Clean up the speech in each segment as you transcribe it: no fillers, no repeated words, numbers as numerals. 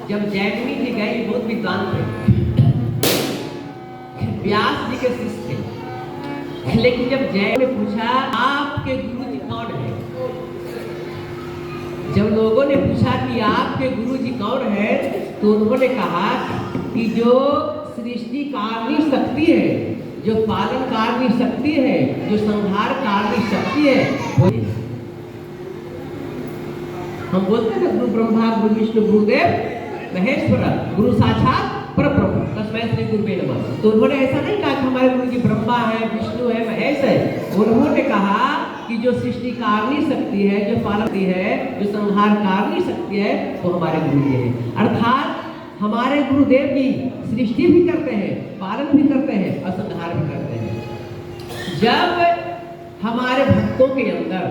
जब जैमिनी जी गए, बहुत विद्वान थे, व्यास जी के शिष्य थे, लेकिन जब जैन ने पूछा आपके गुरु जी कौन है, जब लोगों ने पूछा कि आपके गुरु जी कौन है, तो उन्होंने कहा कि जो सृष्टि कारणीय शक्ति है, जो पालन कारणीय शक्ति है, जो संहार कारणीय शक्ति है, वो हम बोलते हैं गुरु ब्रह्मा गुरु विष्णु गुरुदेव महेश्वर, गुरु साक्षात परब्रह्म तस्मै श्री गुरुवे नमः। तो उन्होंने ऐसा नहीं कहा कि हमारे गुरु जी ब्रह्मा है, विष्णु है, महेश है। उन्होंने कहा कि जो सृष्टि कारणीय शक्ति है, जो पालन है, जो संहार कारणीय शक्ति है, वो हमारे गुरु जी है। अर्थात हमारे गुरुदेव जी सृष्टि भी करते हैं, पालन भी करते हैं और संहार भी करते हैं। जब हमारे भक्तों के अंदर,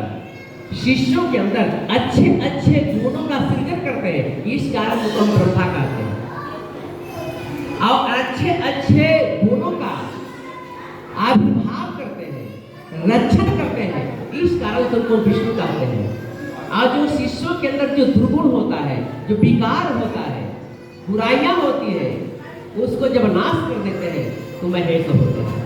शिष्यों के अंदर अच्छे अच्छे गुणों का सृजन करते हैं, इस कारण को हम ब्रह्मा कहते हैं, और अच्छे अच्छे गुणों का आविर्भाव करते हैं, रक्षण करते हैं, इस कारण से उनको विष्णु कहते हैं। और जो शिष्यों के अंदर जो दुर्गुण होता है, जो विकार होता है, बुराइयां होती है, उसको जब नाश कर देते हैं तो महेश होते हैं।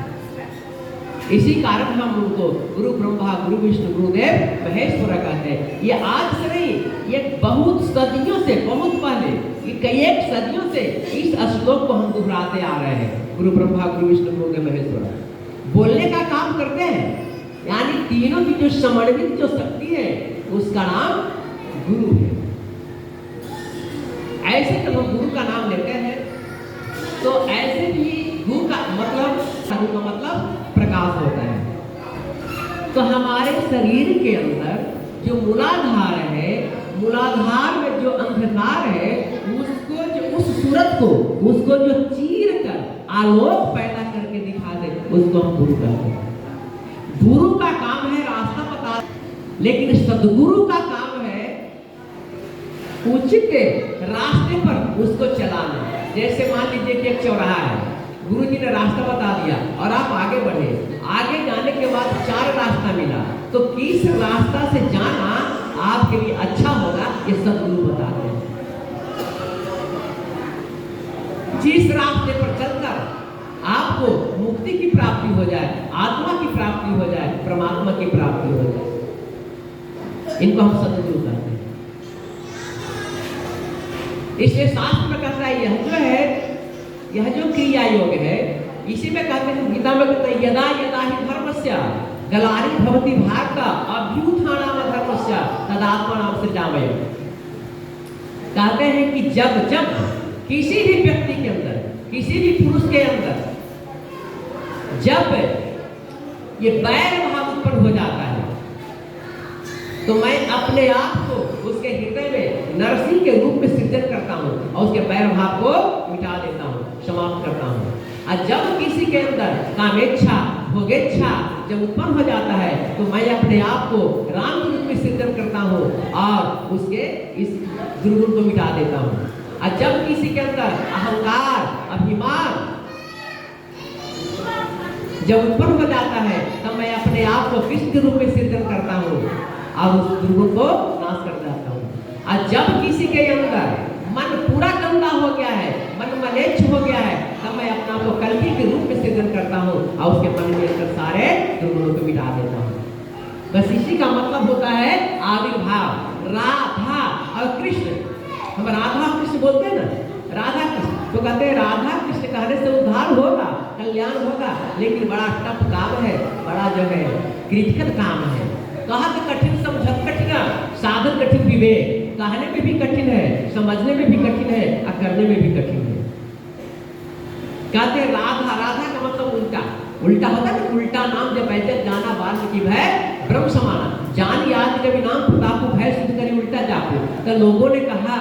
इसी कारण हम उनको गुरु ब्रह्मा गुरु विष्णु गुरुदेव महेश्वर कहते हैं। ये आज से नहीं, ये बहुत सदियों से, बहुत पहले, ये कई एक सदियों से इस श्लोक को हम दोहराते आ रहे हैं। गुरु ब्रह्मा गुरु विष्णु गुरुदेव महेश्वर बोलने का काम करते हैं, यानी तीनों की जो समन्वित जो शक्ति है, उसका नाम गुरु है। ऐसे जब हम गुरु का नाम लेते हैं तो ऐसे भी गुरु का मतलब, गुरु का मतलब प्रकाश होता है। तो हमारे शरीर के अंदर जो मूलाधार है, मूलाधार में जो अंधकार है, उसको जो उस सूरत को, उसको जो चीर कर आलोक पैदा करके दिखा दे, उसको हम गुरु कहते हैं। गुरु का काम है रास्ता बता, लेकिन सदगुरु का काम है उचित रास्ते पर उसको चलाना। जैसे मान लीजिए कि एक चौराहा है, गुरु जी ने रास्ता बता दिया और आप आगे बढ़े, आगे जाने के बाद 4 रास्ता मिला, तो किस रास्ता से जाना आपके लिए अच्छा होगा, ये सदगुरु बताते हैं। जिस रास्ते पर चलकर आपको मुक्ति की प्राप्ति हो जाए, आत्मा की प्राप्ति हो जाए, परमात्मा की प्राप्ति हो जाए, इनको हम सदगुरु कहते हैं। इसलिए शास्त्र में कहता है, यह जो है, यह जो क्रिया योग है, इसी में कहते हैं, गीता में कहते हैं, यदा यदा ही धर्मस्य गलानि भवति भारत अभ्युत्थानाम धर्मस्य तदात्मानं सृजामय। कहते हैं कि जब जब किसी भी व्यक्ति के अंदर, किसी भी पुरुष के अंदर जब ये बैर भाव उत्पन्न हो जाता है, तो मैं अपने आप को उसके हृदय में नरसिंह के रूप में सृजन करता हूँ और उसके बैर भाव को मिटा देता हूँ, समाप्त करता हूँ। और जब किसी के अंदर कामेच्छा, भोगेच्छा जब उत्पन्न हो जाता है, तो मैं अपने आप को राम के रूप में सृजन करता हूँ और उसके इस दुर्गुण को मिटा देता हूँ। और जब किसी के अंदर अहंकार, अभिमान जब उत्पन्न हो जाता है, तब मैं अपने आप को कृष्ण के रूप में सृजन करता हूँ और उस दुर्गुण को नाश कर देता हूँ। और जब किसी के अंदर मन पूरा गंदा हो गया है, मन मलेच्छ हो गया है, तब मैं अपना को कल्कि के रूप में सृजन करता हूँ और उसके मन के अंदर सारे दुर्गुणों को मिटा देता हूँ। बस इसी का मतलब होता है आविर्भाव। राधा और कृष्ण, हम राधा कृष्ण बोलते हैं ना, राधा कृष्ण, तो कहते हैं राधा कृष्ण कहने से उद्धार होगा, कल्याण होगा, लेकिन बड़ा टफ काम है, बड़ा जो है क्रिटिकल काम है। कहा तो कठिन समझत कठिन, साधन कठिन विवेक, कहने में भी कठिन है, समझने में भी कठिन है और करने में भी कठिन है। कहते हैं राधा, राधा का मतलब उल्टा, उल्टा होता है, उल्टा नाम जब बैठे जाना वाल्मीकि भय ब्रह्म समाना, जान याद कभी नाम प्रताप भय सिद्ध करी उल्टा जापो। तो लोगों ने कहा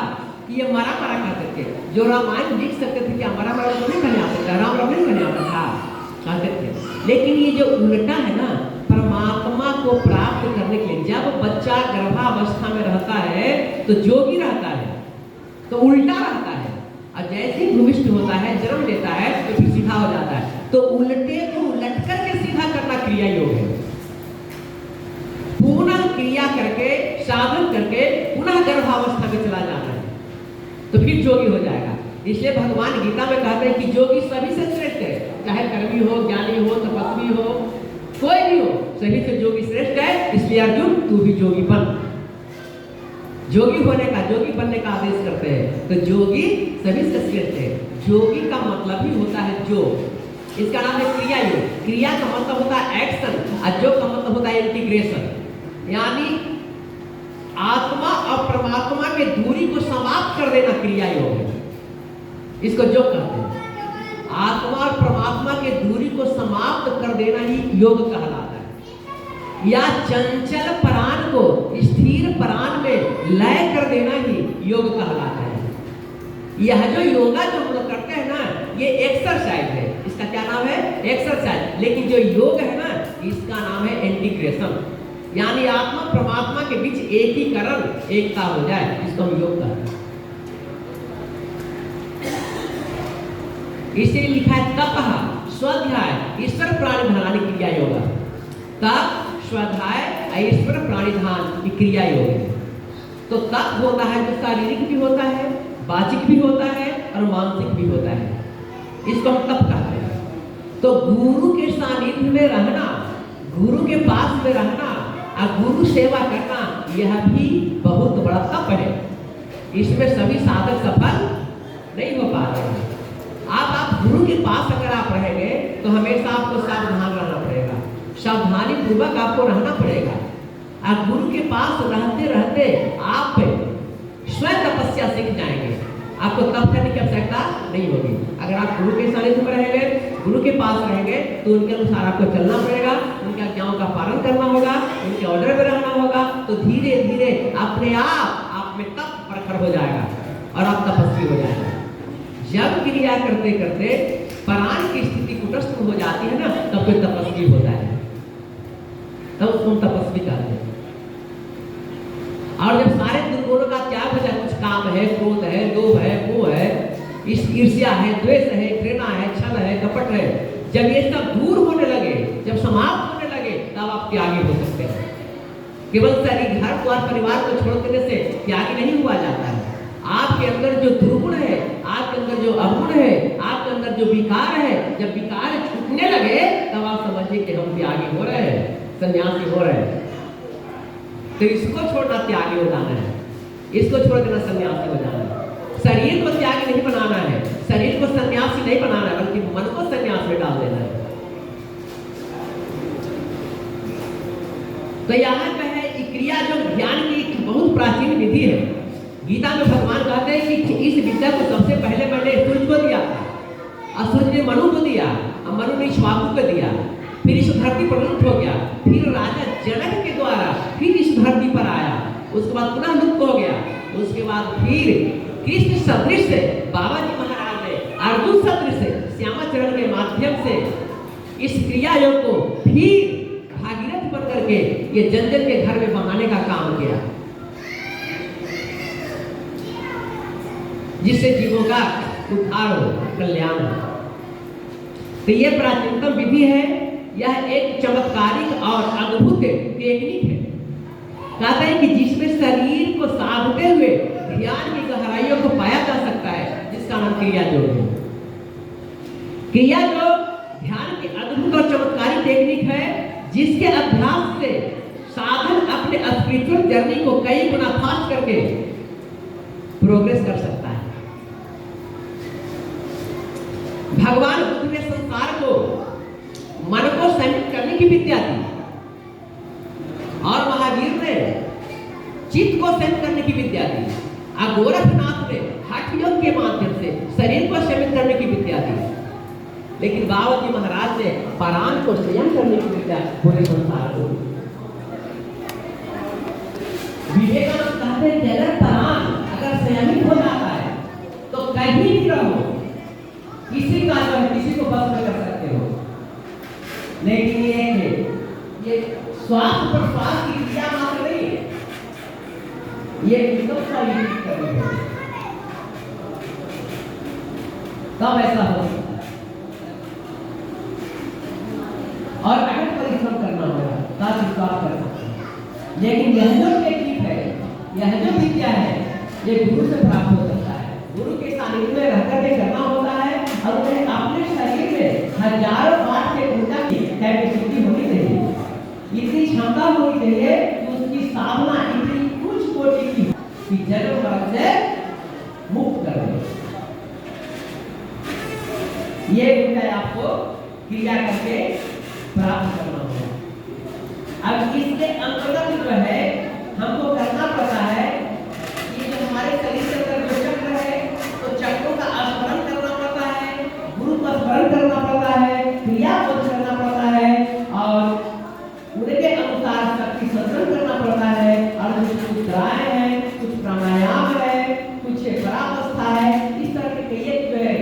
कि ये मरा मरा कहते थे, जो रामायण लिख सकते थे, क्या मरा मरा तो नहीं कहने आ सकता, राम राम नहीं कहने आता था, कहते थे। लेकिन ये जो उल्टा है ना, परमात्मा को प्राप्त करने के लिए, जब बच्चा गर्भावस्था में रहता है तो जोगी रहता है, तो उल्टा रहता है, और जैसे ही भूमिष्ठ होता है, जन्म लेता है, तो फिर सीधा हो जाता है। तो उल्टे को उलट करके सीधा करना क्रिया योग है। पुनः क्रिया करके, साधन करके पुनः गर्भावस्था में चला जाना है। तो फिर जोगी हो जाएगा। इसलिए भगवान गीता में कहते हैं कि जोगी सभी से श्रेष्ठ है, चाहे कर्मी हो, ज्ञानी हो, तपस्वी हो, कोई भी हो, सभी से जोगी श्रेष्ठ है। इसलिए अर्जुन तू भी जोगी बन। जोगी होने का, जोगी बनने का आदेश करते हैं। तो जोगी सभी से श्रेष्ठ है। जोगी का मतलब ही होता है योग, इसका नाम है क्रिया योग। क्रिया का मतलब होता है एक्शन और योग का मतलब होता है इंटीग्रेशन, यानी आत्मा और परमात्मा के दूरी को समाप्त कर देना क्रिया योग है। इसको योग कहते हैं। आत्मा और परमात्मा के दूरी को समाप्त कर देना ही योग कहलाता है, या चंचल प्राण को स्थिर प्राण में लय कर देना ही योग कहलाता है। यह जो योगा जो हम लोग करते हैं ना, ये एक्सरसाइज है। इसका क्या नाम है? एक्सरसाइज। लेकिन जो योग है ना, इसका नाम है इंटीग्रेशन, यानी आत्मा परमात्मा के बीच एकीकरण, एकता हो जाए, इसको हम योग कहते हैं। इसलिए लिखा है तपः स्वाध्याय ईश्वर प्राणिधान क्रिया योगा। तप, स्वाध्याय, ईश्वर प्राणिधान की क्रिया योग है। तो तप होता है जो शारीरिक भी होता है, वाचिक भी होता है और मानसिक भी होता है, इसको हम तप कहते हैं। तो गुरु के सानिध्य में रहना, गुरु के पास में रहना और गुरु सेवा करना, यह भी बहुत बड़ा तप है। इसमें सभी साधक सफल नहीं हो पा रहे हैं। आप गुरु के पास अगर आप रहेंगे तो हमेशा आपको सावधान रहना पड़ेगा, सावधानी पूर्वक आपको रहना पड़ेगा। और गुरु के पास रहते रहते आप स्वयं तपस्या सीख जाएंगे, आपको तप करने की आवश्यकता नहीं होगी। अगर आप गुरु के सानिध्य में रहेंगे, गुरु के पास रहेंगे, तो उनके अनुसार आपको चलना पड़ेगा, उनके आज्ञाओं का पालन करना होगा, उनके ऑर्डर में रहना होगा। तो धीरे धीरे अपने आप में तप प्रखर हो जाएगा और आप तपस्वी हो जाएंगे। जब क्रिया करते करते प्राण की स्थिति कुटस्थ हो जाती है ना, तब कोई तपस्वी होता है, तब उसको हम तपस्वी कहते हैं। और जब सारे दुर्गुणों का त्याग हो जाए, कुछ काम है, क्रोध है, लोभ है, मोह है, ईर्ष्या है, द्वेष है, घृणा है, छल है, कपट है, जब ये सब दूर होने लगे, जब समाप्त होने लगे, तब आप त्यागी हो सकते हैं। केवल शरीर, घर द्वार, परिवार को छोड़ देने से त्यागी नहीं हुआ जाता है। आपके अंदर जो दुर्गुण है, आपके अंदर जो अवगुण है, आपके अंदर जो विकार है, जब विकार छूटने लगे, तब आप समझिए कि हम त्यागी हो रहे हैं, सन्यासी हो रहे हैं। तो इसको छोड़ना त्यागी हो जाना है, इसको छोड़ देना सन्यासी हो जाना है। शरीर को त्यागी नहीं बनाना है, शरीर को सन्यासी नहीं बनाना है, बल्कि मन को सन्यास में डाल देना है। तो यहाँ पे है क्रिया जो ज्ञान की बहुत प्राचीन विधि है। गीता में भगवान कहते हैं कि इस विद्या को सबसे पहले सूर्य को दिया था, और सूर्य ने मनु को दिया, और मनु ने इक्ष्वाकु को दिया, फिर इस धरती पर लुप्त हो गया, फिर राजा जनक के द्वारा फिर इस धरती पर आया, उसके बाद पुनः लुप्त हो गया, उसके बाद फिर कृष्ण सदृश से बाबा जी महाराज ने अर्जुन सदृश से श्यामाचरण के माध्यम से इस क्रिया योग को फिर भागीरथ बन करके ये जन जन के घर में बनाने का काम किया, जिससे जीवों का उद्धार हो, कल्याण हो। तो ये प्राचीनतम विधि है, यह एक चमत्कारिक और अद्भुत टेक्निक है। कहते हैं कि जिसमें शरीर को साधते हुए ध्यान की गहराइयों को पाया जा सकता है, जिसका नाम क्रिया योग है। क्रिया योग ध्यान की अद्भुत और चमत्कारी टेक्निक है, जिसके अभ्यास से साधन अपने स्पिरिचुअल जर्नी को कई गुना फास्ट करके प्रोग्रेस कर सकता है। भगवान बुद्ध ने संसार को, मन को संयमित करने की विद्या दी, और महावीर ने चित्त को संयमित करने की विद्या दी, और गोरखनाथ ने हठ योग के माध्यम से शरीर को संयमित करने की विद्या दी। लेकिन बाबा जी महाराज ने प्राण को संयम करने की विद्या पूरे संसार को। विवेकानंद कहते हैं कि अगर प्राण अगर संयमित हो जाता है तो कहीं भी रहो, किसी का जो है किसी को बस में कर सकते हो। लेकिन ये श्वास प्रश्वास की क्रिया मात्र नहीं है, ये विकल्प का यूज करनी है, तब ऐसा हो सकता है। और अगर परिश्रम करना होगा तब विश्वास कर सकते हैं। लेकिन यह जो टेक्निक है, यह जो विद्या है, ये गुरु से प्राप्त हो सकता है। कब होनी चाहिए कि उसकी साधना इतनी उच्च कोटि की कि जन्म मरण से मुक्त कर दे। ये विद्या आपको क्रिया करके प्राप्त करना होगा। अब इसके अंतर्गत जो है हमको करना पड़ता है कि जो हमारे शरीर के अंदर जो चक्र है तो चक्रों का स्मरण करना पड़ता है, गुरु का स्मरण करना पड़ता है, क्रिया को करना पड़ता है और उनके अनुसार शक्ति संतरण करना पड़ता है। और कुछ मुद्राएं हैं, कुछ प्राणायाम है, कुछ परावस्था है, इस तरह के कई जो है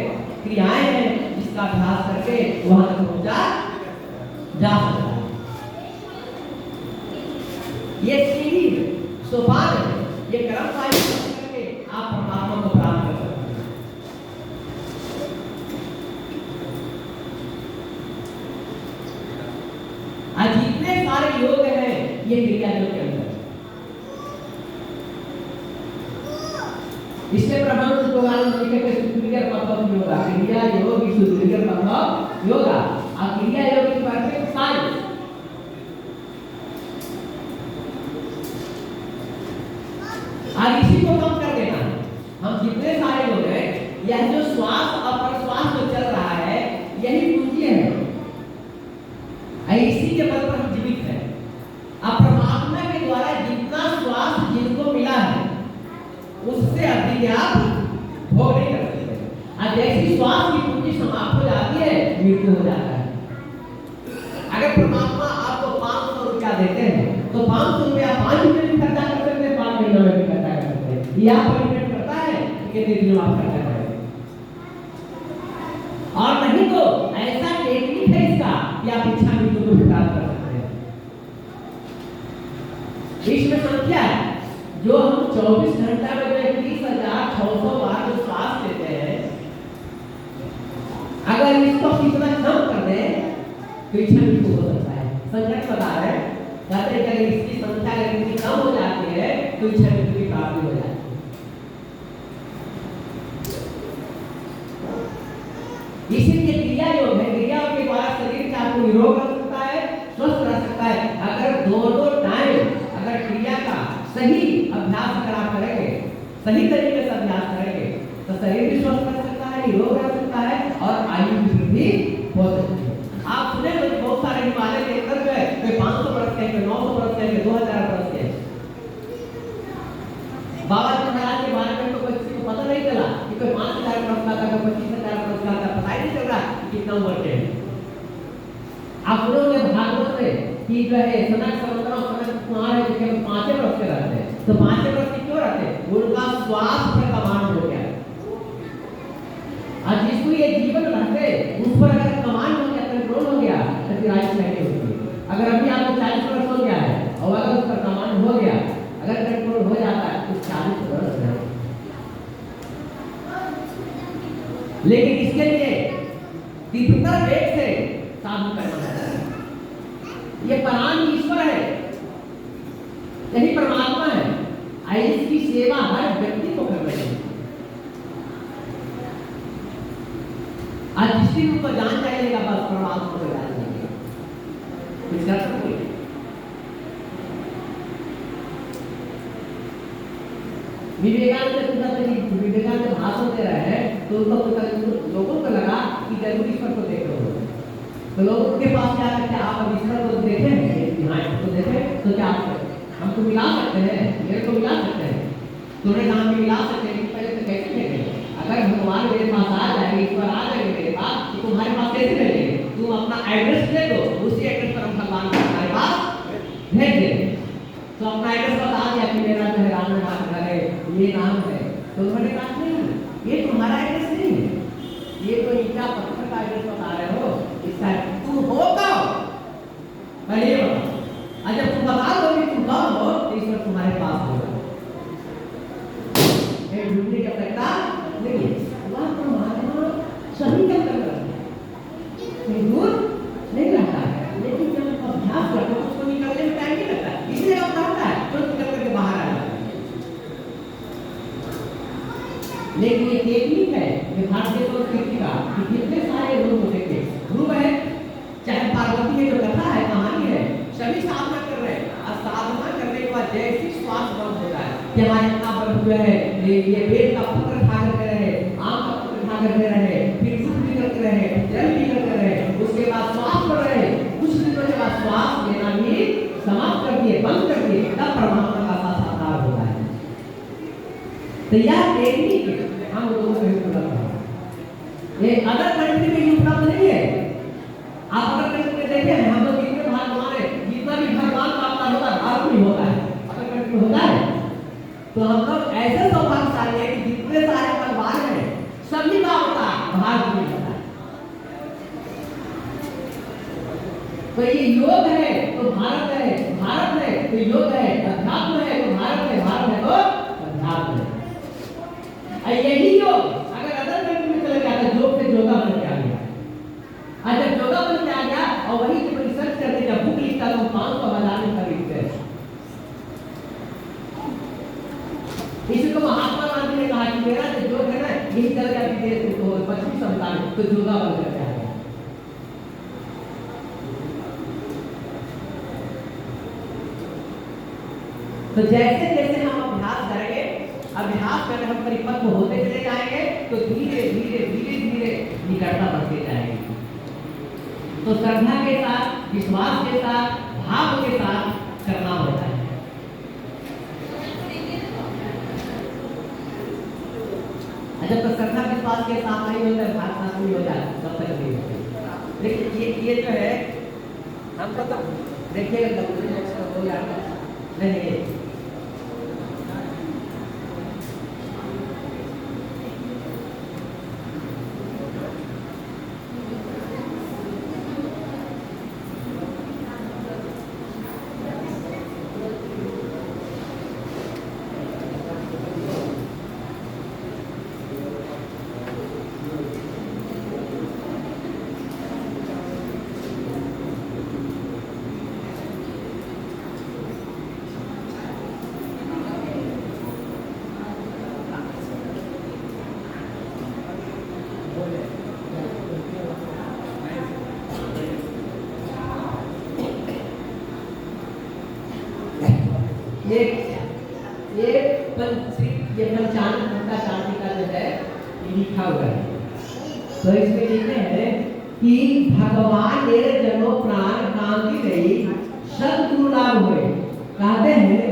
क्रियाएं हैं जिसका अभ्यास करके वहां तक पहुंचा जा सकता है। ये सीढ़ी सोपान है, ये कर्म वायु करके आप परमात्मा को प्राप्त कर सकते हैं। आज जितने सारे योग हैं ये क्रिया योग के अंदर, इससे प्रमाण भगवान लिखे के सुक्रिया पद्धति योगा, क्रिया योग की सुक्रिया पद्धति योगा और क्रिया योग की परफेक्ट साइंस। आज इसी को कम कर देना है। हम जितने सारे लोग हैं, यह जो श्वास और प्रश्वास जो चल रहा है यही पूंजी है, इसी के बल पर हम जीवित हैं। अब परमात्मा के द्वारा जितना श्वास जिनको मिला है उससे अधिक आप भोग नहीं कर सकते। अब जैसी श्वास की पूंजी समाप्त हो जाती है मृत्यु हो जाता है। अगर परमात्मा आपको 500 रुपया देते हैं तो 500 रुपया 5 महीने में खर्चा कर सकते हैं, 5 महीनों में भी खर्चा कर सकते हैं। यह आपको डिपेंड करता है कि कितने दिनों आप खर्चा करें। और नहीं तो ऐसा टेक्निक है इसका कि आप इच्छा मृत्यु को प्राप्त कर सकते हैं। इसमें संख्या है जो हम 24 घंटा में 30,600 बार जो श्वास लेते हैं, अगर इसको कितना कम कर दें तो इच्छा मृत्यु हो सकता है। संकट बता रहे हैं, कहते हैं कि इसकी संख्या अगर इतनी कम हो जाती है तो इच्छा मृत्यु की प्राप्ति हो जाती है। इसीलिए क्रिया योग है, क्रिया के द्वारा शरीर का आपको निरोग रख सकता है, स्वस्थ रख सकता है। अगर दोनों टाइम अगर क्रिया का सही अभ्यास अगर आप करेंगे, सही तरीके से अभ्यास करेंगे तो शरीर भी स्वस्थ रह सकता है, निरोग रह सकता है और आयु की वृद्धि हो सकती है। आप सुने तो बहुत सारे हिमालय के अंदर जो है कोई 500 वर्ष के, कोई 900 वर्ष के, कोई 2000 वर्ष के। बाबा जी महाराज के बारे में तो किसी को पता नहीं चला कि कोई 5000 वर्ष का था, कोई 25,000 वर्ष का था, पता ही नहीं चल रहा कि कितना उम्र के। आप लोगों ने भागवत में कि जो है सनक समुद्र सनक कुमार है जो केवल 5 वर्ष के रहते हैं, तो 5 वर्ष के क्यों रहते हैं? उनका श्वास पर कमांड हो गया। आज जिसको ये जीवन रहते उस पर अगर कमांड हो गया, कंट्रोल हो गया तो फिर आयुष नहीं होती। अगर अभी आपको 40 वर्ष हो गया है और अगर उस पर कमांड हो गया, अगर कंट्रोल हो जाता है तो 40 वर्ष है। लेकिन इसके लिए तीव्रतर वेग से साधन करना है। ये परान ईश्वर है, यही परमात्मा है। इसकी सेवा हर व्यक्ति को करनी चाहिए। आज जिसकी को जान जाएगा बस परमात्मा को जान जाएगा, कुछ कर सकते। विवेकानंद भाषण दे रहे हैं तो उनको लोगों को लगा कि जरूर ईश्वर को देख रहे हो, तो लोगों के पास क्या करते हैं, आप ईश्वर को देखें, यहाँ इसको देखें तो क्या हमको मिला सकते हैं, मेरे को मिला सकते हैं, तुम्हें काम में मिला सकते हैं। पहले तो कैसे देखें? अगर भगवान मेरे पास आ जाएंगे, ईश्वर आ जाएंगे मेरे पास, तो तुम्हारे पास कैसे भेजेंगे? तुम अपना एड्रेस दे दो, उसी एड्रेस पर हम भगवान को हमारे पास भेज देंगे। तो अपना एड्रेस बता दिया कि मेरा जो है रामनाथ घर है, ये नाम है, तो उन्होंने कहा नहीं ये तुम्हारा एड्रेस नहीं है, ये तो ईटा पत्थर का एड्रेस बता रहे हो, इसका तुम हो कौन? पहले ये बताओ। और जब तुम बता दो कि तुम कौन हो तो ईश्वर तुम्हारे पास होगा। ढूंढने की आवश्यकता नहीं है, वह परमात्मा सभी का कर रहा है, दूर नहीं रहता है। लेकिन जब हम अभ्यास करते हैं उसको निकलने में टाइम नहीं लगता है, इसलिए अब रहता है तो निकल करके बाहर आ जाता है। लेकिन ये टेक्निक है ये भारतीय संस्कृति का कि कितने सारे लोग देखे ध्रुव है, चाहे पार्वती में जो कथा है, कहानी है, सभी साधना कर रहे हैं। और साधना करने के बाद जैसे श्वास बंद हो जाए कि हमारे यहाँ बंद हुए है, ये पेड़ का पत्र खा करके रहे, आम का पत्र खा करके रहे, फिर दूध पी करके रहे, जल पी करके रहे, उसके बाद श्वास पर रहे, कुछ दिनों के बाद श्वास लेना भी समाप्त कर दिए, बंद कर दिए, तब परमात्मा का साक्षात्कार होता है। तो यह टेक्निक हम लोगों को उपलब्ध है, ये अदर कंट्री में ये उपलब्ध नहीं है। आप अदर कंट्री में देखें, हम लोग कितने भगवान है, जितना भी भगवान का अवतार होता है भारत में होता है, अदर कंट्री में होता है। तो हम लोग ऐसे सौभाग्यशाली हैं कि जितने सारे भगवान हैं सभी का अवतार भारत में होता है। तो ये योग है तो भारत है, भारत है तो योग है, अध्यात्म है तो भारत है, भारत है तो अध्यात्म है। यही योग अगर अदर कंट्री में चला गया तो योग से योगा बन के आ गया। जब योगा बन के आ गया और वही जब रिसर्च करते जब बुक लिखता तो 500 बाजार में खरीदते हैं। इसी को महात्मा गांधी ने कहा कि मेरा जो योग है ना यही चल गया विदेश तो 25 संतान तो योगा बन करके आ गया। तो जैसे जैसे हम अभ्यास करेंगे, अभ्यास करके हम परिपक्व होते चले जाएंगे तो धीरे धीरे धीरे धीरे निकटता बढ़ती जाएगी। तो श्रद्धा के साथ, विश्वास के साथ, भाव के साथ करना होता है। जब तक श्रद्धा विश्वास के साथ नहीं होता है, भाव साथ नहीं हो जाए तब तक नहीं होती। लेकिन ये जो है हमको तो देखिएगा नहीं ये पंचांग घंटा शांति का जो है लिखा हुआ है। तो इसमें लिखे हैं कि भगवान मेरे जनो प्राण कांति रही सदगुरु लाभ हुए। कहते हैं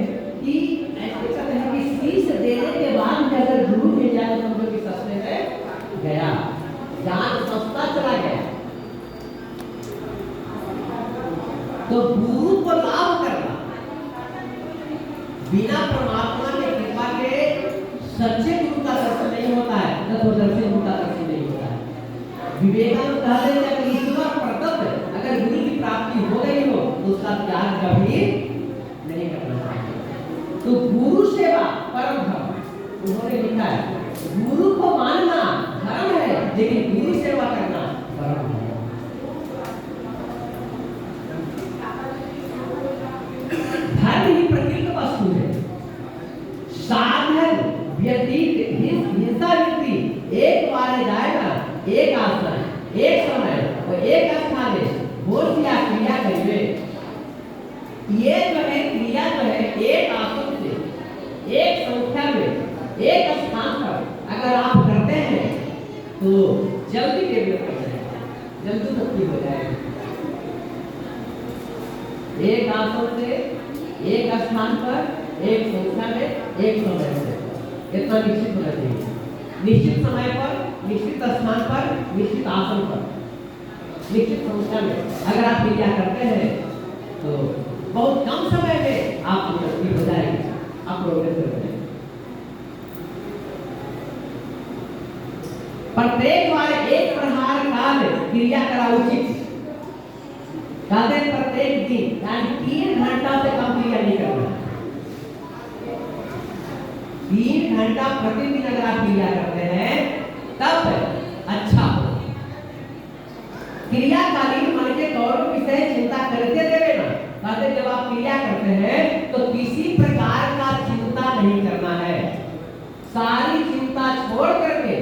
कि ऐसे कहते हैं कि शीश देने के बाद भी अगर गुरु मिल जाए तो समझो कि सस्ते में गया, जान सस्ता चला गया। तो गुरु को लाभ करना बिना परमात्मा के कृपा के सच्चे गुरु का दर्शन नहीं होता है, तत्वदर्शी गुरु का दर्शन नहीं होता है। विवेकानंद कहते हैं कि ईश्वर प्रदत्त अगर गुरु की प्राप्ति हो गई हो तो उसका त्याग कभी नहीं करना चाहिए। तो गुरु सेवा परम धर्म, उन्होंने लिखा है गुरु को मानना धर्म है लेकिन गुरु सेवा करना धर्म है। धर्म ही प्रकृत वस्तु है। साधन व्यतीत हिंसा व्यक्ति एक बार जाएगा, एक आसन, एक समय और एक स्थान में बोध या क्रिया करिए। ये जो है क्रिया जो है एक आसन से, एक संख्या में, एक स्थान पर अगर आप करते हैं तो जल्दी डेवलप हो जाएगा, जल्दी मुक्ति हो जाएगी। एक आसन से, एक स्थान पर, एक संख्या में, एक समय में, इतना निश्चित होना चाहिए। निश्चित समय पर, निश्चित स्थान पर, निश्चित आसन पर, निश्चित संख्या में अगर आप क्रिया करते हैं तो बहुत कम समय में आप उन्नति हो जाएगी, आप प्रोग्रेस हो जाएगी। प्रत्येक बार एक प्रहार काल क्रिया करा उचित। कहते हैं प्रत्येक दिन यानी 3 घंटा से कम क्रिया नहीं करना। 3 घंटा प्रतिदिन अगर आप क्रिया करते हैं तब अच्छा हो। क्रियाकालीन मन के गौरव विषय चिंता करते देवे ना। कहते जब आप क्रिया करते हैं तो किसी प्रकार का चिंता नहीं करना है, सारी चिंता छोड़ करके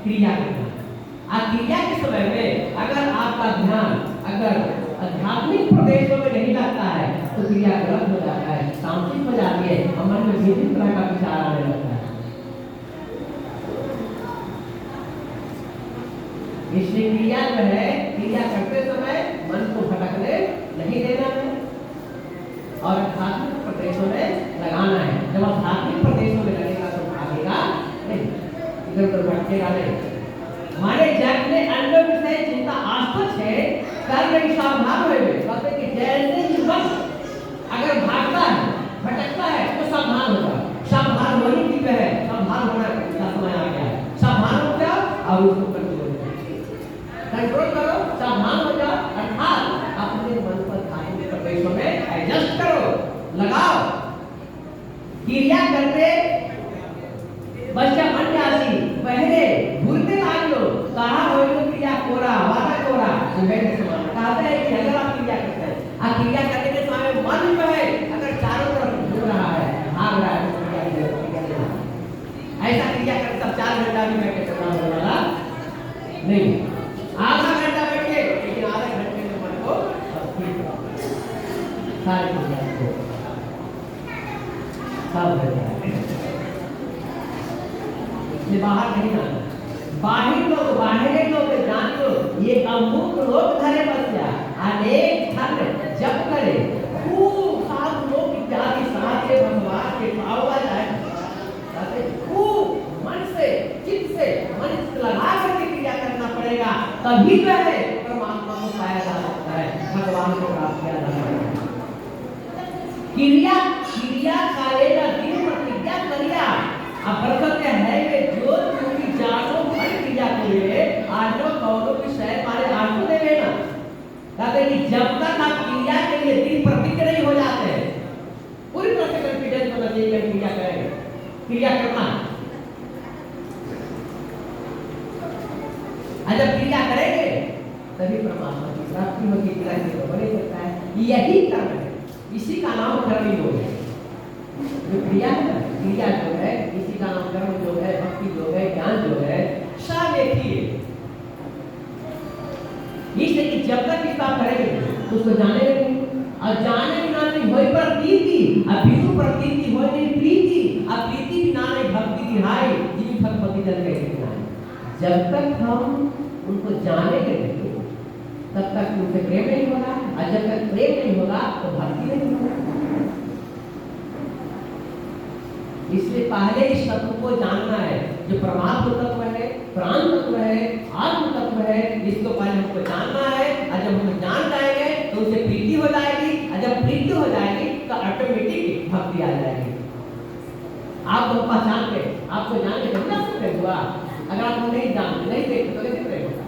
क्रिया करना है। क्रिया के समय में अगर आपका ध्यान अगर आध्यात्मिक प्रदेशों में नहीं लगता है तो क्रिया गलत हो जाता है, तामसिक हो जाती है और मन में विभिन्न तरह का विचार आने लगता है। इसलिए क्रिया जो है, क्रिया करते समय मन को भटकने नहीं देना है और आध्यात्मिक प्रदेशों में लगाना है। जब आध्यात्मिक प्रदेशों में लगेगा तो भागेगा नहीं, इधर उधर भटकेगा नहीं। हमारे जग में अन्य विषय चिंता आस्पद है, कर्म सावधान हुए कहते कि जैसे ही बस अगर भागता है, भटकता है तो सावधान हो जाओ। सावधान होने की है, सावधान होना का समय आ गया है। सावधान हो जाओ और उसको कंट्रोल करो, सावधान हो जाओ, अर्थात अपने मन पर धार्मिक प्रदेशों में एडजस्ट करो, लगाओ। क्रिया करते बच्चा मन जासी पहले भूलते लागलो, कहा हो क्रिया कोरा वाला कोरा सुबह समान कहते हैं कि अगर आप क्रिया करते हैं, आप क्रिया करने के समय मन जो है अगर चारों तरफ घूम रहा है, भाग रहा है, ऐसा क्रिया कर सब 4 घंटा भी बैठ के करना होने वाला नहीं। आधा घंटा बैठिए लेकिन आधे घंटे में मन को सारे क्रिया को सब हो जाए। ये बाहर नहीं आना, बाहर लोग जान लो ये अमुक लोग धरे बच्चा अनेक धन जप करे खूब सात लोग इत्यादि समाज के भगवान के पावा जाए, खूब मन से चित्त से मन लगा करके क्रिया करना पड़ेगा, तभी जो है परमात्मा को पाया जा सकता है, भगवान को प्राप्त किया जा सकता है। क्रिया करेगा दिन प्रतिज्ञा करिया अब बरकत है कि जो तुम्हें जानो भर क्रिया करे आजो कौनो की शय मारे आंखों देवे ना, कहते कि जब तक आप क्रिया के लिए दिन प्रतिज्ञा नहीं हो जाते पूरी तरह से कॉन्फिडेंस होना चाहिए कि क्रिया करेंगे, क्रिया करना। जब क्रिया करेंगे तभी परमात्मा की प्राप्ति होगी, क्रिया से बने सकता है। यही कर्म है, इसी का नाम कर्म योग है। जो क्रिया है, क्रिया जो है इसी का नाम कर्म जो है, भक्ति जो है, ज्ञान जो है, सब एक ही है। इसलिए जब तक इसका करेंगे तो उसको जाने नहीं, और जाने बिना नहीं होई प्रतीति, अब बिनु प्रतीति होई नहीं प्रीति, अब प्रीति बिना नहीं भक्ति दिहाई, जिन भगवती जन के बिना। जब तक हम उनको जानेंगे नहीं तब तक उनसे प्रेम नहीं होगा, और जब तक प्रेम नहीं होगा तो भक्ति नहीं होगा। इसलिए पहले इस तत्व को जानना है, जो परमात्मा तत्व है, प्राण तत्व है, आत्म तत्व है, इसको पहले हमको जानना है। और जब हम जान जाएंगे तो उनसे प्रीति हो जाएगी, और जब प्रीति हो जाएगी तो ऑटोमेटिक भक्ति आ जाएगी। आपको पहचान के, आपको जान के कितना प्रेम हुआ, अगर आप नहीं जानते नहीं देखते तो कैसे प्रेम होगा।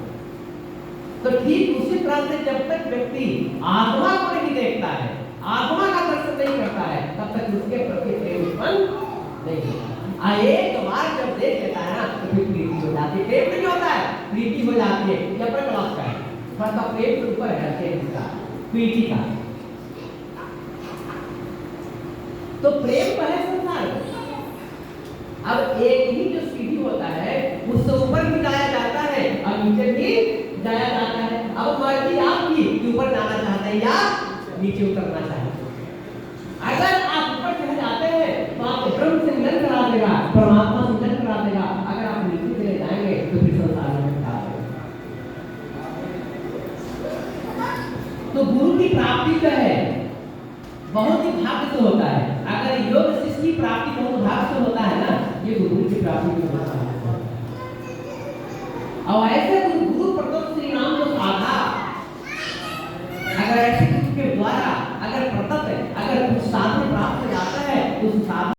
तो ठीक उसी तरह से जब तक व्यक्ति आत्मा को नहीं देखता है, आत्मा का दर्शन नहीं करता है, तब तक उसके प्रति प्रेम उत्पन्न नहीं होता। एक बार जब देख लेता है ना तो फिर प्रीति हो जाती है, प्रेम नहीं होता है, प्रीति हो जाती है। ये अपना क्लास का है, थोड़ा सा प्रेम के ऊपर है इसका प्रीति का। तो प्रेम तो है संसार। अब एक ही जो सीढ़ी होता है उससे ऊपर भी जाया जाता है और नीचे भी जाया जाता है। अब मर्जी आपकी कि ऊपर जाना चाहते हैं या नीचे उतरना चाहते हैं। अगर आप ऊपर चले जाते हैं तो आपको ब्रह्म से मिलन करा देगा, परमात्मा से मिलन करा देगा। अगर आप नीचे चले जाएंगे तो फिर संसार में मिटा देगा। तो गुरु की प्राप्ति जो है बहुत ही भाग्य से होता है। अगर योग शिष्य की प्राप्ति बहुत भाग्य से होता है ना, ये गुरु की प्राप्ति भी होता है। और ऐसे